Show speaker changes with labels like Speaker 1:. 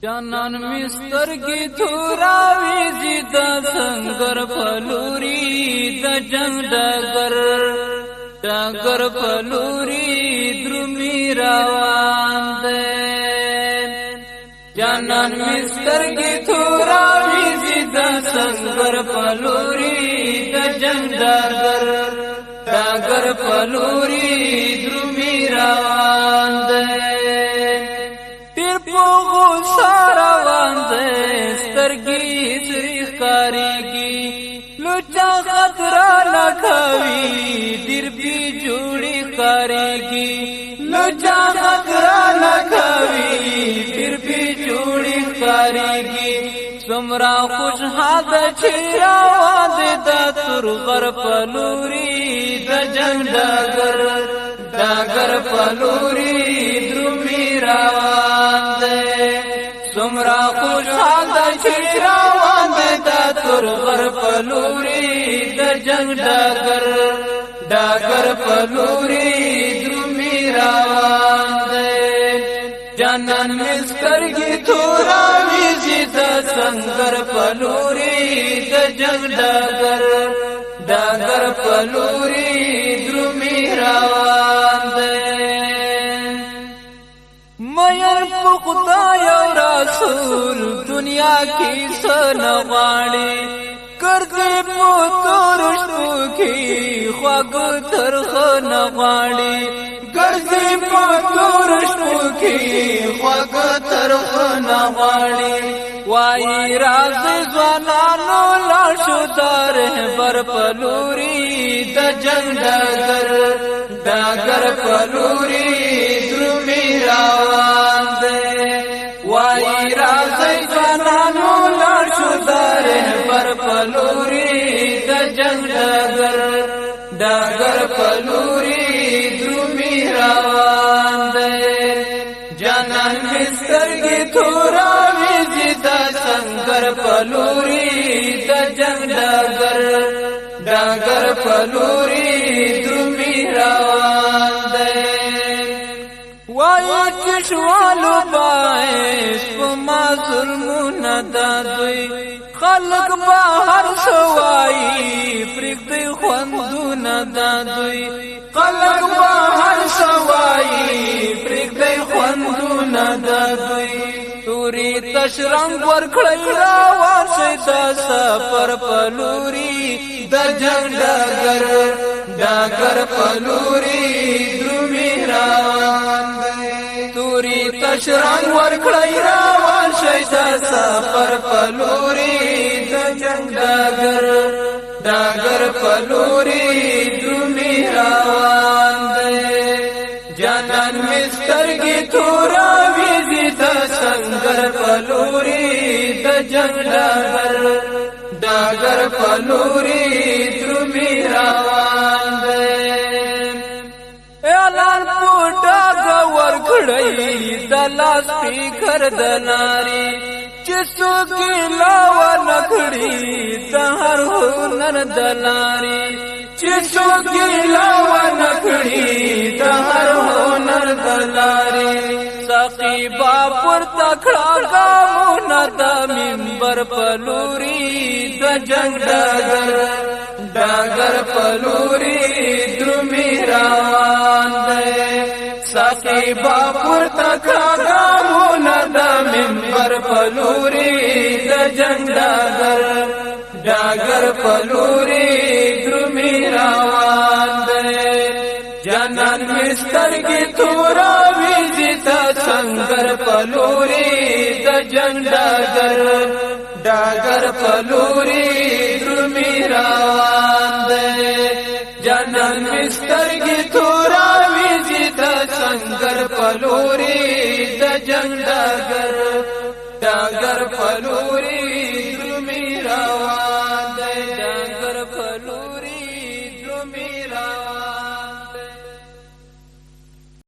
Speaker 1: جانان مستر کی تھوراوی زیدہ سنگر پھلوری دا جنگ ڈاگر پھلوری درمی روان دے جانان مستر کی تھوراوی زیدہ سنگر پھلوری دا جنگ ڈاگر پھلوری درمی روان دے سارا واندے سترگی سری کاریگی لچا خطرہ لکھوی دیر پی جوڑی کاریگی لچا خطرہ لکھوی دیر پی جوڑی کاریگی سمرا خوش ہاتھ چھیرا واندے دا ترغر پلوری دا جنگ ڈاگر پلوری درمی روان دے سمرا خوشحال دا چھیرا واندے دا ترغر پلوری دا جنگ ڈاگر پلوری درمی روان دے جانان مسترگی تھوراوی زیدہ سنگر پلوری دا جنگ ڈاگر پلوری درمی روان دے میر پختا یو رسول دنیا کی سنغاڑی کردی پترشتو کی خواگ ترخ نغاڑی کردی پترشتو کی خواگ ترخ نغاڑی وائی راز زوانانو لاشو دار بر پلوری دا جنگ ڈاگر پلوری درمی روان دے وائی راز زوانانو لاشو دار بر پلوری دا جنگ ڈاگر پلوری درمی روان دے جانان مسترگی تھوراوی زیدہ سنگر پلوری دا جنگ ڈاگر پلوری درمی روان دے وائی چشوالو باعث پما ظلمون دادوی خلق باہر سوائی پرکتی خوندون دادوی خلق باہر سوائی پرکتی خوندون دادوی توری تشرنگ ورکھڑی راوان شیدہ سپر پلوری دا جنگ ڈاگر پلوری درمی روان دے توری تشرنگ ورکھڑی راوان شیدہ سپر پلوری دا جنگ ڈاگر پلوری درمی روان دے جانان مسترگی تھوراوی زیدہ سنگر پلوری دا جنگ ڈاگر پلوری درمی روان دے اعلان پوٹا گور کھڑئی دلاس پی کر دلاری چسو کی لاوا نکھڑی تہر ہنر دلاری چسو کی لاوا نکھڑی تہر ہنر دلاری ساقی باپر تکھڑا گامونا دا منبر پلوری دا جنگ ڈاگر پلوری درمی روان دے ساقی باپر تکھڑا گامونا دا منبر پلوری دا جنگ ڈاگر پلوری درمی روان دے جانان مسترگی تھوراوی زیدہ سنگر پلوری دا جنگ ڈاگر پلوری درمی روان دے جانان مسترگی تھوراوی زیدہ سنگر پلوری دا جنگ ڈاگر پلوری